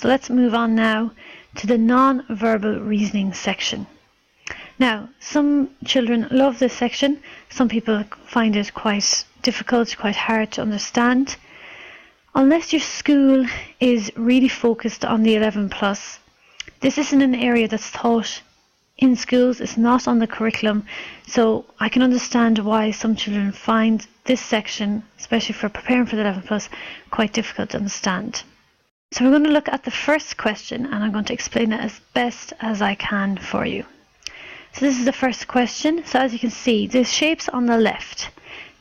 So let's move on now to the non-verbal reasoning section. Now, some children love this section. Some people find it quite difficult, quite hard to understand. Unless your school is really focused on the 11 plus, this isn't an area that's taught in schools. It's not on the curriculum. So I can understand why some children find this section, especially for preparing for the 11 plus, quite difficult to understand. So we're going to look at the first question, and I'm going to explain it as best as I can for you. So this is the first question. So as you can see, the shapes on the left.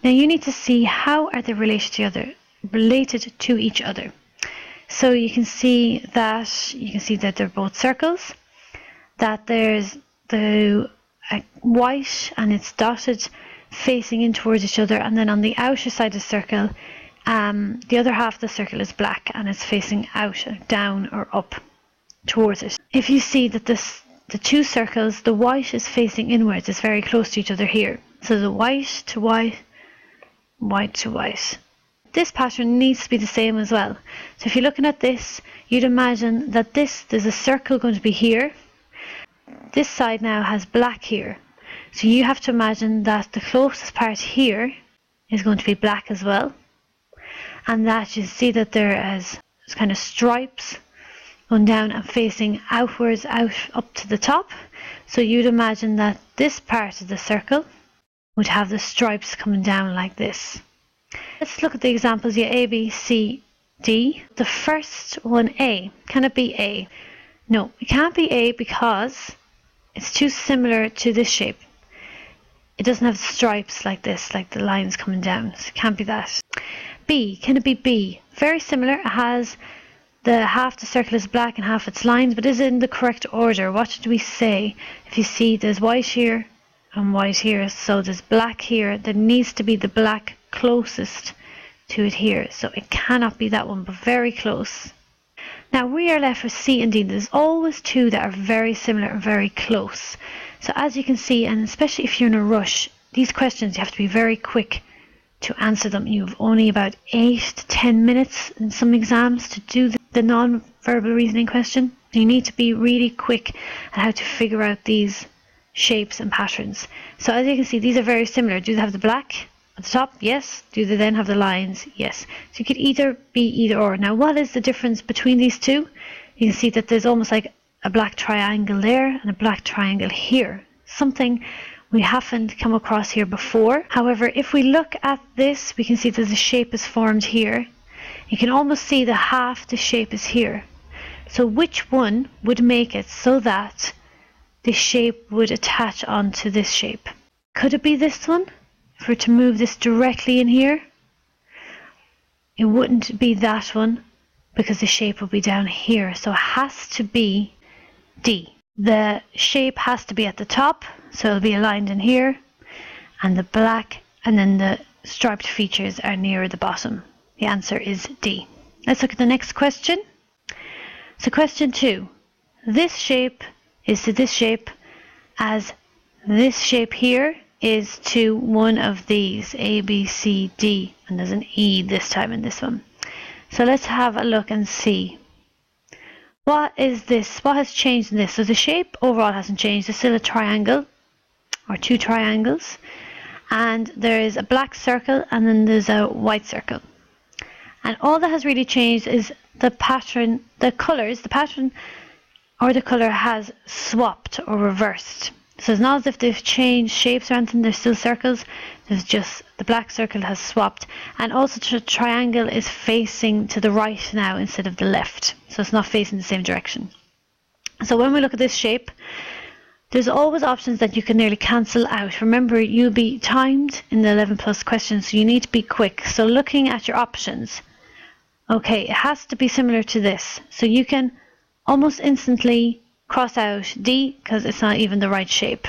Now you need to see how are they related to each other. So you can see that they're both circles, that there's the white and it's dotted facing in towards each other, and then on the outer side of the circle, the other half of the circle is black and it's facing out, down or up towards it. If you see that the two circles, the white is facing inwards, it's very close to each other here. So the white to white, white to white. This pattern needs to be the same as well. So if you're looking at this, you'd imagine that there's a circle going to be here. This side now has black here. So you have to imagine that the closest part here is going to be black as well. And that you see that there is kind of stripes going down and facing outwards, out up to the top. So you'd imagine that this part of the circle would have the stripes coming down like this. Let's look at the examples here, A, B, C, D. The first one, A. Can it be A? No, it can't be A because it's too similar to this shape. It doesn't have stripes like this, like the lines coming down. So it can't be that. B. Can it be B? Very similar. It has the half the circle is black and half its lines, but is it in the correct order? What did we say? If you see there's white here and white here, so there's black here. There needs to be the black closest to it here. So it cannot be that one, but very close. Now we are left with C and D. There's always two that are very similar and very close. So as you can see, and especially if you're in a rush, these questions you have to be very quick to answer them. You have only about 8 to 10 minutes in some exams to do the non-verbal reasoning question. You need to be really quick at how to figure out these shapes and patterns. So as you can see, these are very similar. Do they have the black at the top? Yes. Do they then have the lines? Yes. So you could either be either or. Now what is the difference between these two? You can see that there's almost like a black triangle there and a black triangle here. Something we haven't come across here before. However, if we look at this, we can see that the shape is formed here. You can almost see the half the shape is here. So which one would make it so that the shape would attach onto this shape? Could it be this one? If we were to move this directly in here, it wouldn't be that one because the shape would be down here. So it has to be D. The shape has to be at the top, so it'll be aligned in here, and the black and then the striped features are nearer the bottom. The answer is D. Let's look at the next question. So question 2. This shape is to this shape as this shape here is to one of these, A, B, C, D, and there's an E this time in this one. So let's have a look and see. What is this? What has changed in this? So the shape overall hasn't changed. There's still a triangle or two triangles, and there is a black circle and then there's a white circle. And all that has really changed is the pattern, the colors, the pattern or the color has swapped or reversed. So it's not as if they've changed shapes or anything, they're still circles. There's just the black circle has swapped, and also the triangle is facing to the right now instead of the left. So it's not facing the same direction. So when we look at this shape, there's always options that you can nearly cancel out. Remember, you'll be timed in the 11 plus questions, so you need to be quick. So looking at your options, okay, it has to be similar to this. So you can almost instantly cross out D because it's not even the right shape.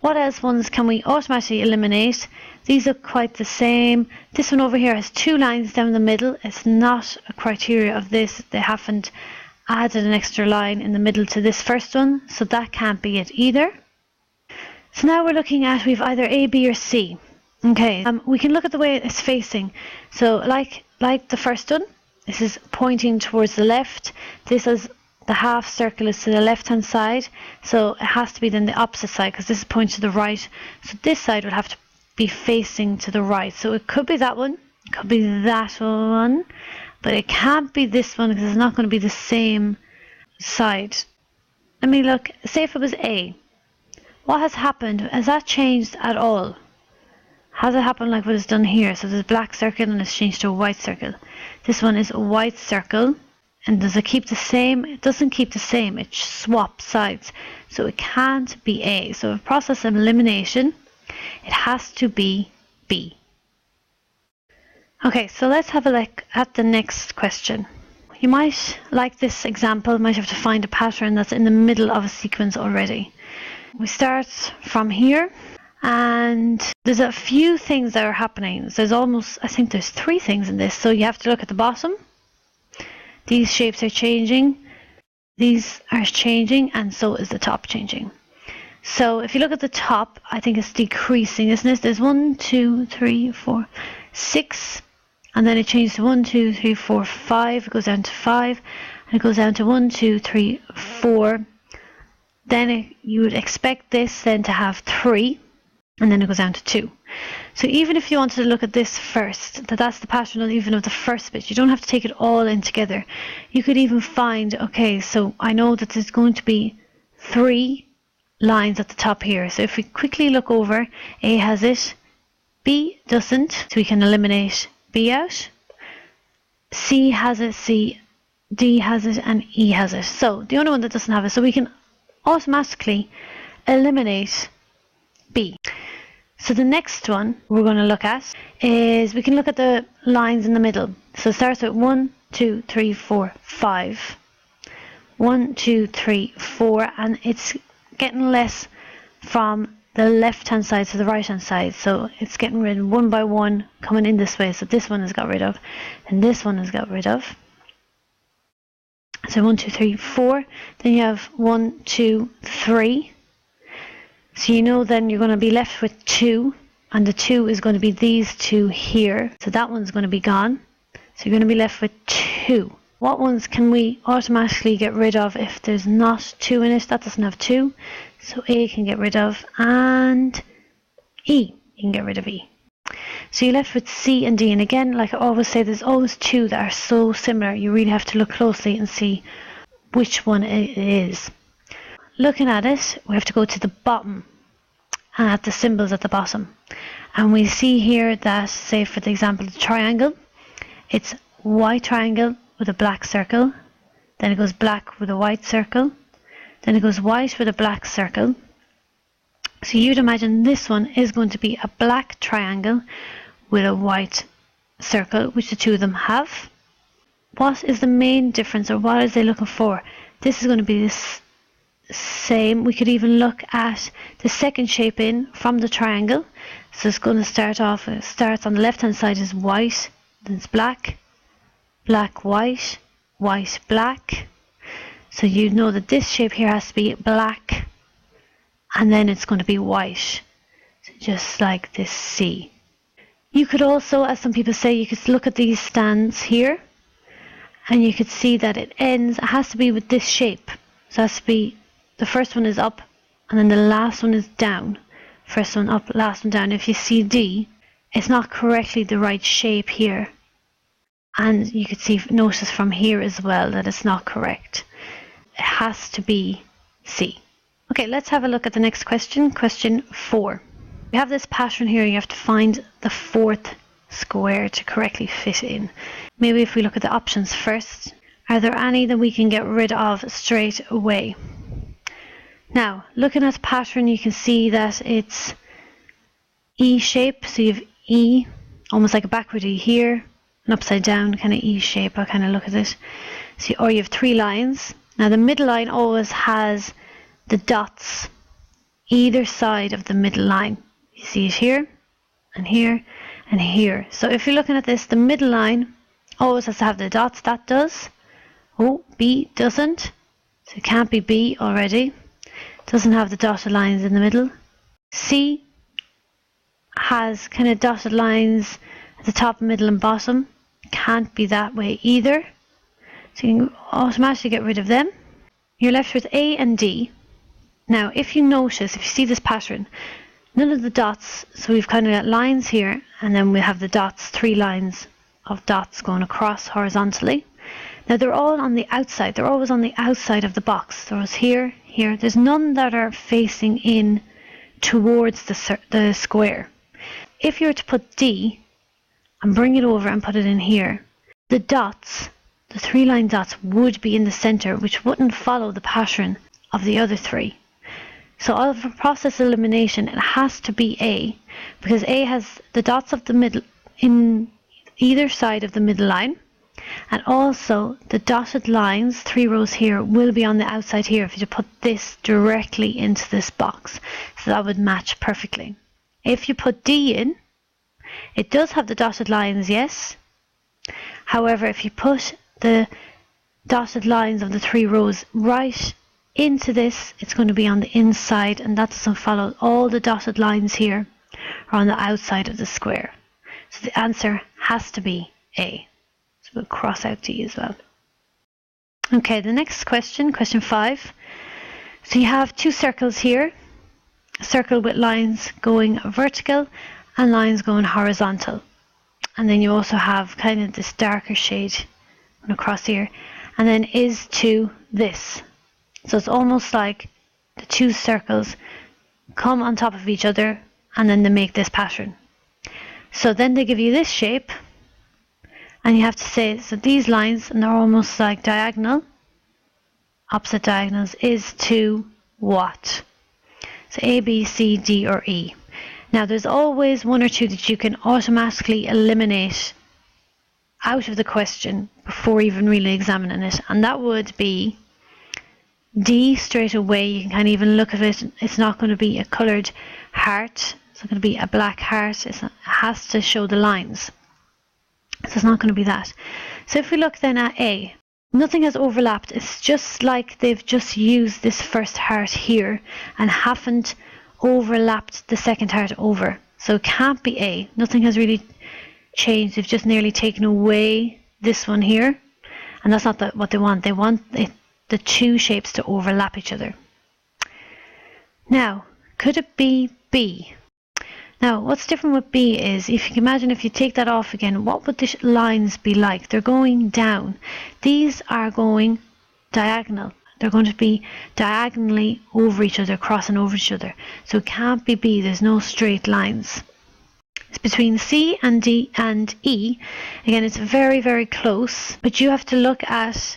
What else ones can we automatically eliminate? These are quite the same. This one over here has two lines down the middle. It's not a criteria of this. They haven't added an extra line in the middle to this first one, so that can't be it either. So now we're looking at, we've either A, B or C. Okay, we can look at the way it's facing. So like the first one, This is pointing towards the left. This is the half circle is to the left hand side, so it has to be then the opposite side because this is pointing to the right. So this side would have to be facing to the right. So it could be that one, it could be that one, but it can't be this one because it's not going to be the same side. Let me look. Say if it was A. What has happened? Has that changed at all? Has it happened like what is done here? So there's a black circle and it's changed to a white circle. This one is a white circle. And does it keep the same? It doesn't keep the same. It swaps sides. So it can't be A. So a process of elimination, it has to be B. Okay, so let's have a look at the next question. You might, like this example, might have to find a pattern that's in the middle of a sequence already. We start from here, and there's a few things that are happening. So there's almost, I think there's 3 things in this. So you have to look at the bottom. These shapes are changing, these are changing, and so is the top changing. So if you look at the top, I think it's decreasing, isn't it? There's 1, 2, 3, 4, 6, and then it changes to 1, 2, 3, 4, 5. It goes down to 5, and it goes down to 1, 2, 3, 4. Then you would expect this then to have 3, and then it goes down to 2. So even if you wanted to look at this first, that's the pattern even of the first bit, you don't have to take it all in together. You could even find, okay, so I know that there's going to be 3 lines at the top here. So if we quickly look over, A has it, B doesn't, so we can eliminate B out. C has it, C, D has it, and E has it. So the only one that doesn't have it, so we can automatically eliminate B. So the next one we're going to look at is we can look at the lines in the middle. So it starts with 1, 2, 3, 4, 5. 1, 2, 3, 4, and it's getting less from the left hand side to the right hand side. So it's getting rid of one by one coming in this way. So this one is got rid of, and this one is got rid of. So 1, 2, 3, 4. Then you have 1, 2, 3. So you know then you're going to be left with 2, and the 2 is going to be these 2 here. So that one's going to be gone. So you're going to be left with 2. What ones can we automatically get rid of if there's not 2 in it? That doesn't have 2. So A can get rid of, and E, you can get rid of E. So you're left with C and D. And again, like I always say, there's always 2 that are so similar. You really have to look closely and see which one it is. Looking at it, we have to go to the bottom and at the symbols at the bottom. And we see here that, say for the example, the triangle, it's white triangle with a black circle. Then it goes black with a white circle. Then it goes white with a black circle. So you'd imagine this one is going to be a black triangle with a white circle, which the 2 of them have. What is the main difference, or what are they looking for? This is going to be this same. We could even look at the second shape in from the triangle. So it's going to start off, it starts on the left hand side is white, then it's black, black, white, white, black. So you know that this shape here has to be black, and then it's going to be white. So just like this C. You could also, as some people say, you could look at these stands here, and you could see that it ends, it has to be with this shape. So it has to be, the first one is up, and then the last one is down. First one up, last one down. If you see D, it's not correctly the right shape here. And you could see, notice from here as well that it's not correct. It has to be C. Okay, let's have a look at the next question. Question 4. We have this pattern here. You have to find the 4th square to correctly fit in. Maybe if we look at the options first, are there any that we can get rid of straight away? Now, looking at the pattern, you can see that it's E shape. So you have E, almost like a backward E here, an upside down kind of E shape. I'll kind of look at it. So, or you have 3 lines. Now the middle line always has the dots either side of the middle line. You see it here, and here, and here. So if you're looking at this, the middle line always has to have the dots. That does. Oh, B doesn't. So it can't be B already. Doesn't have the dotted lines in the middle. C has kind of dotted lines at the top, middle, and bottom. It can't be that way either. So you can automatically get rid of them. You're left with A and D. Now, if you notice, if you see this pattern, none of the dots, so we've kind of got lines here, and then we have the dots, 3 lines of dots going across horizontally. Now, they're all on the outside. They're always on the outside of the box. There's here, here. There's none that are facing in towards the square. If you were to put D and bring it over and put it in here, the dots, the 3 line dots, would be in the center, which wouldn't follow the pattern of the other 3. So all for process elimination, it has to be A, because A has the dots of the middle in either side of the middle line, and also the dotted lines, 3 rows here, will be on the outside here if you put this directly into this box. So that would match perfectly. If you put D in, it does have the dotted lines, yes. However, if you put the dotted lines of the 3 rows right into this, it's going to be on the inside, and that doesn't follow. All the dotted lines here are on the outside of the square. So the answer has to be A. So we'll cross out D as well. Okay, the next question, question 5. So you have 2 circles here, a circle with lines going vertical and lines going horizontal. And then you also have kind of this darker shade across here, and then is to this. So it's almost like the 2 circles come on top of each other, and then they make this pattern. So then they give you this shape, and you have to say, so these lines, and they're almost like diagonal, opposite diagonals, is to what? So A, B, C, D, or E. Now there's always 1 or 2 that you can automatically eliminate out of the question before even really examining it, and that would be D straight away. You can kind of even look at it. It's not going to be a coloured heart. It's not going to be a black heart. It has to show the lines. So it's not going to be that. So if we look then at A, nothing has overlapped. It's just like they've just used this first heart here and haven't overlapped the second heart over. So it can't be A. Nothing has really changed. They've just nearly taken away this one here. And that's not what they want. They want the 2 shapes to overlap each other. Now, could it be B? Now, what's different with B is, if you can imagine, if you take that off again, what would the lines be like? They're going down. These are going diagonal. They're going to be diagonally over each other, crossing over each other. So it can't be B. There's no straight lines. It's between C and D and E. Again, it's very, very close, but you have to look at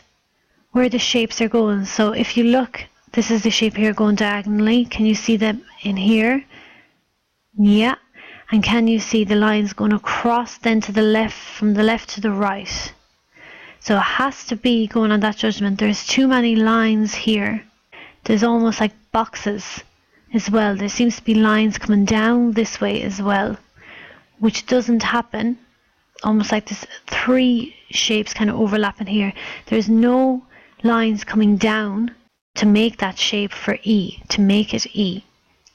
where the shapes are going. So if you look, this is the shape here going diagonally. Can you see them in here? Yeah. And can you see the lines going across then to the left, from the left to the right? So it has to be going on that judgment. There's too many lines here. There's almost like boxes as well. There seems to be lines coming down this way as well, which doesn't happen. Almost like this 3 shapes kind of overlapping here. There's no lines coming down to make that shape for E, to make it E.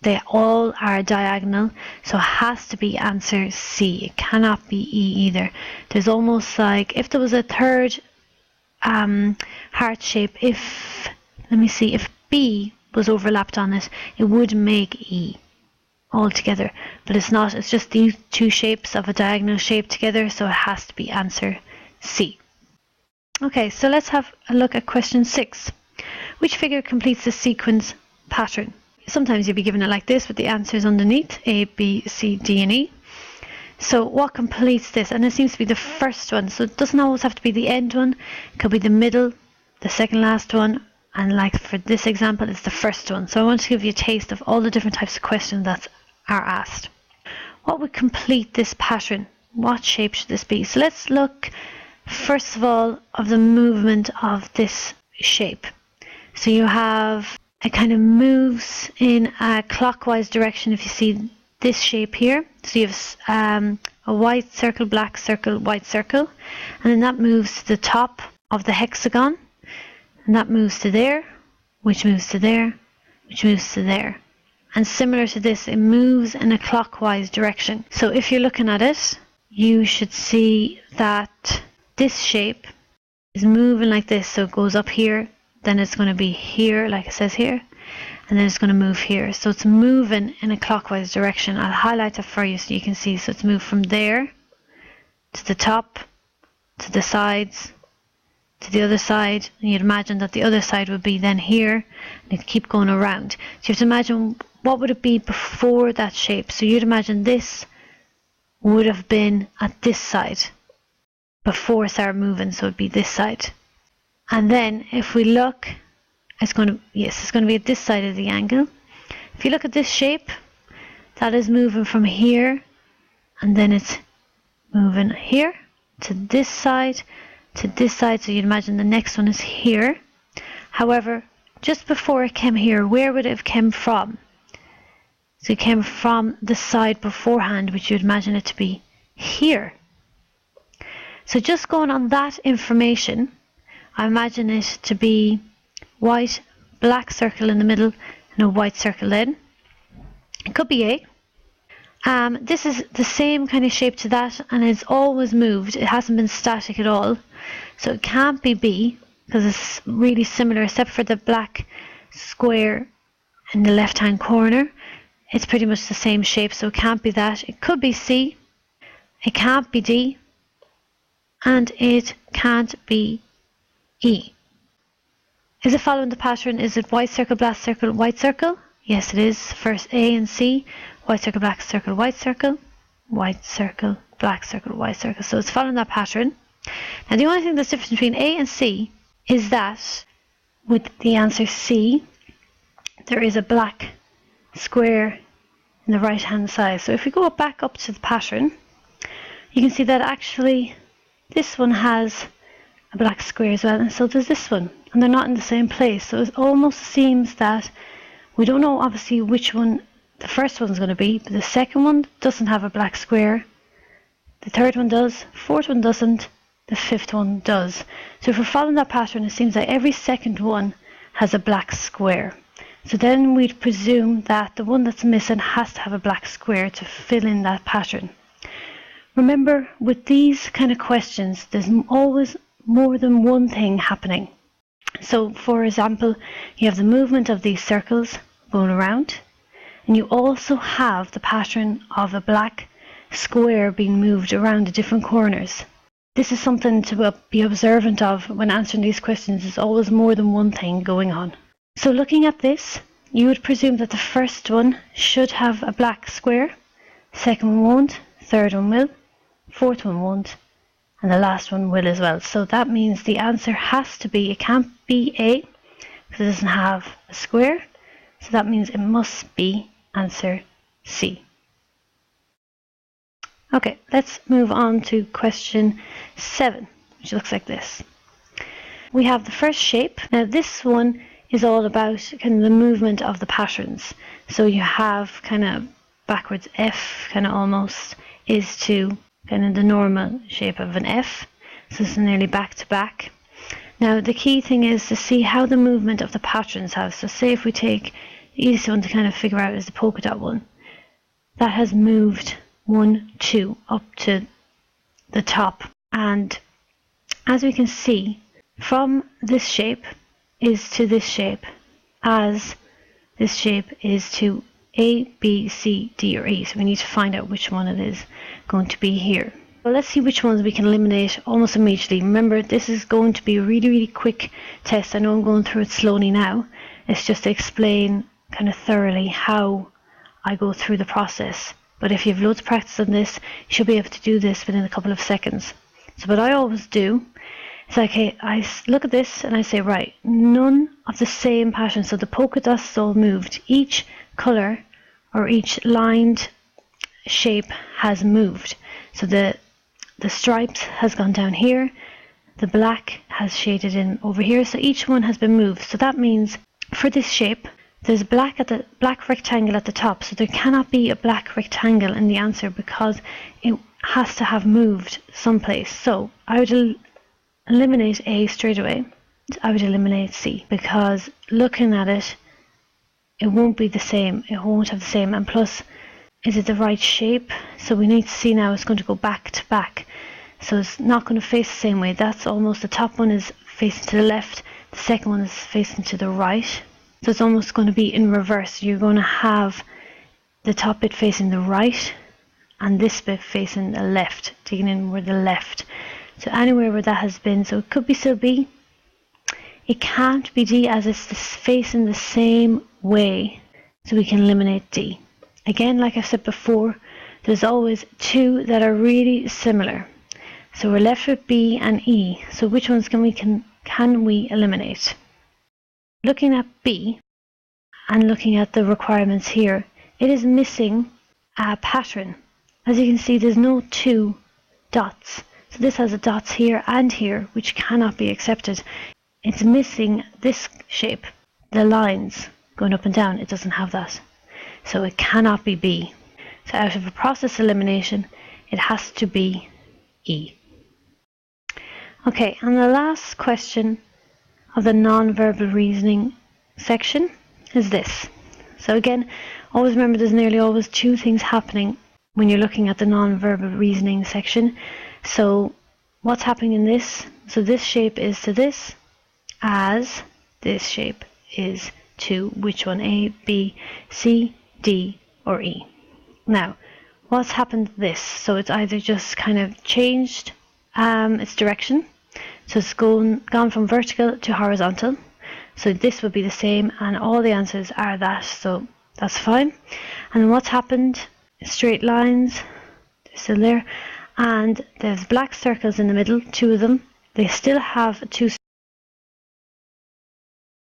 They all are diagonal, so it has to be answer C. It cannot be E either. There's almost like, if there was a third heart shape, if, let me see, if B was overlapped on it, it would make E altogether. But it's not, it's just these 2 shapes of a diagonal shape together, so it has to be answer C. Okay, so let's have a look at question 6. Which figure completes the sequence pattern? Sometimes you'll be given it like this with the answers underneath, A, B, C, D, and E. So what completes this? And it seems to be the first one. So it doesn't always have to be the end one. It could be the middle, the second last one. And like for this example, it's the first one. So I want to give you a taste of all the different types of questions that are asked. What would complete this pattern? What shape should this be? So let's look first of all of the movement of this shape. So you have, it kind of moves in a clockwise direction. If you see this shape here, so you have a white circle, black circle, white circle, and then that moves to the top of the hexagon, and that moves to there, which moves to there, which moves to there. And similar to this, it moves in a clockwise direction. So if you're looking at it, you should see that this shape is moving like this. So it goes up here, then it's going to be here, like it says here, and then it's going to move here. So it's moving in a clockwise direction. I'll highlight that for you so you can see. So it's moved from there to the top, to the sides, to the other side, and you'd imagine that the other side would be then here, and it'd keep going around. So you have to imagine, what would it be before that shape? So you'd imagine this would have been at this side before it started moving, so it'd be this side. And then if we look, it's going to be at this side of the angle. If you look at this shape, that is moving from here, and then it's moving here to this side, to this side. So you'd imagine the next one is here. However, just before it came here, where would it have come from? So it came from the side beforehand, which you'd imagine it to be here. So just going on that information, I imagine it to be white, black circle in the middle, and a white circle then. It could be A. This is the same kind of shape to that, and it's always moved. It hasn't been static at all. So it can't be B, because it's really similar, except for the black square in the left-hand corner. It's pretty much the same shape, so it can't be that. It could be C. It can't be D. And it can't be E. Is it following the pattern? Is it white circle, black circle, white circle? Yes, it is. First A and C. White circle, black circle, white circle. White circle, black circle, white circle. So it's following that pattern. Now the only thing that's different between A and C is that with the answer C, there is a black square in the right hand side. So if we go back up to the pattern, you can see that actually this one has a black square as well, and so does this one, and they're not in the same place. So it almost seems that we don't know obviously which one the first one's going to be, but the second one doesn't have a black square, the third one does, fourth one doesn't, the fifth one does. So if we're following that pattern, it seems like every second one has a black square. So then we'd presume that the one that's missing has to have a black square to fill in that pattern. Remember, with these kind of questions, there's always more than one thing happening. So for example, you have the movement of these circles going around, and you also have the pattern of a black square being moved around the different corners. This is something to be observant of when answering these questions. There's always more than one thing going on. So looking at this, you would presume that the first one should have a black square, second one won't, third one will, fourth one won't, and the last one will as well. So that means the answer has to be, it can't be A because it doesn't have a square, so that means it must be answer C. Okay, let's move on to question 7, which looks like this. We have the first shape. Now this one is all about kind of the movement of the patterns. So you have kind of backwards F, kind of almost, is to kind of the normal shape of an F. So it's nearly back to back. Now the key thing is to see how the movement of the patterns have. So say if we take the easiest one to kind of figure out is the polka dot one. That has moved 1, 2 up to the top. And as we can see, from this shape is to this shape, as this shape is to A, B, C, D or E. So we need to find out which one it is going to be here. Well, let's see which ones we can eliminate almost immediately. Remember, this is going to be a really, really quick test. I know I'm going through it slowly now. It's just to explain kind of thoroughly how I go through the process. But if you have loads of practice on this, you should be able to do this within a couple of seconds. So what I always do is I look at this and I say, right, none of the same pattern. So the polka dots all moved. Each colour or each lined shape has moved. So the stripes has gone down here. The black has shaded in over here. So each one has been moved. So that means for this shape, there's a black rectangle at the top. So there cannot be a black rectangle in the answer because it has to have moved someplace. So I would eliminate A straight away. I would eliminate C because looking at it, it won't be the same. It won't have the same. And plus, is it the right shape? So we need to see now it's going to go back to back. So it's not going to face the same way. That's almost, the top one is facing to the left, the second one is facing to the right. So it's almost going to be in reverse. You're going to have the top bit facing the right and this bit facing the left, taking in where the left. So anywhere where that has been, so it could be still B. It can't be D as it's facing the same way, so we can eliminate D. Again, like I said before, there's always two that are really similar. So we're left with B and E. So which ones can we eliminate? Looking at B and looking at the requirements here, it is missing a pattern. As you can see, there's no two dots. So this has the dots here and here, which cannot be accepted. It's missing this shape, the lines going up and down. It doesn't have that. So it cannot be B. So out of a process elimination, it has to be E. Okay, and the last question of the non-verbal reasoning section is this. So again, always remember there's nearly always two things happening when you're looking at the non-verbal reasoning section. So what's happening in this? So this shape is to this, as this shape is to which one? A, B, C, D, or E. Now, what's happened to this? So it's either just kind of changed its direction. So it's gone from vertical to horizontal. So this would be the same, and all the answers are that. So that's fine. And then what's happened? Straight lines, they're still there. And there's black circles in the middle, two of them. They still have two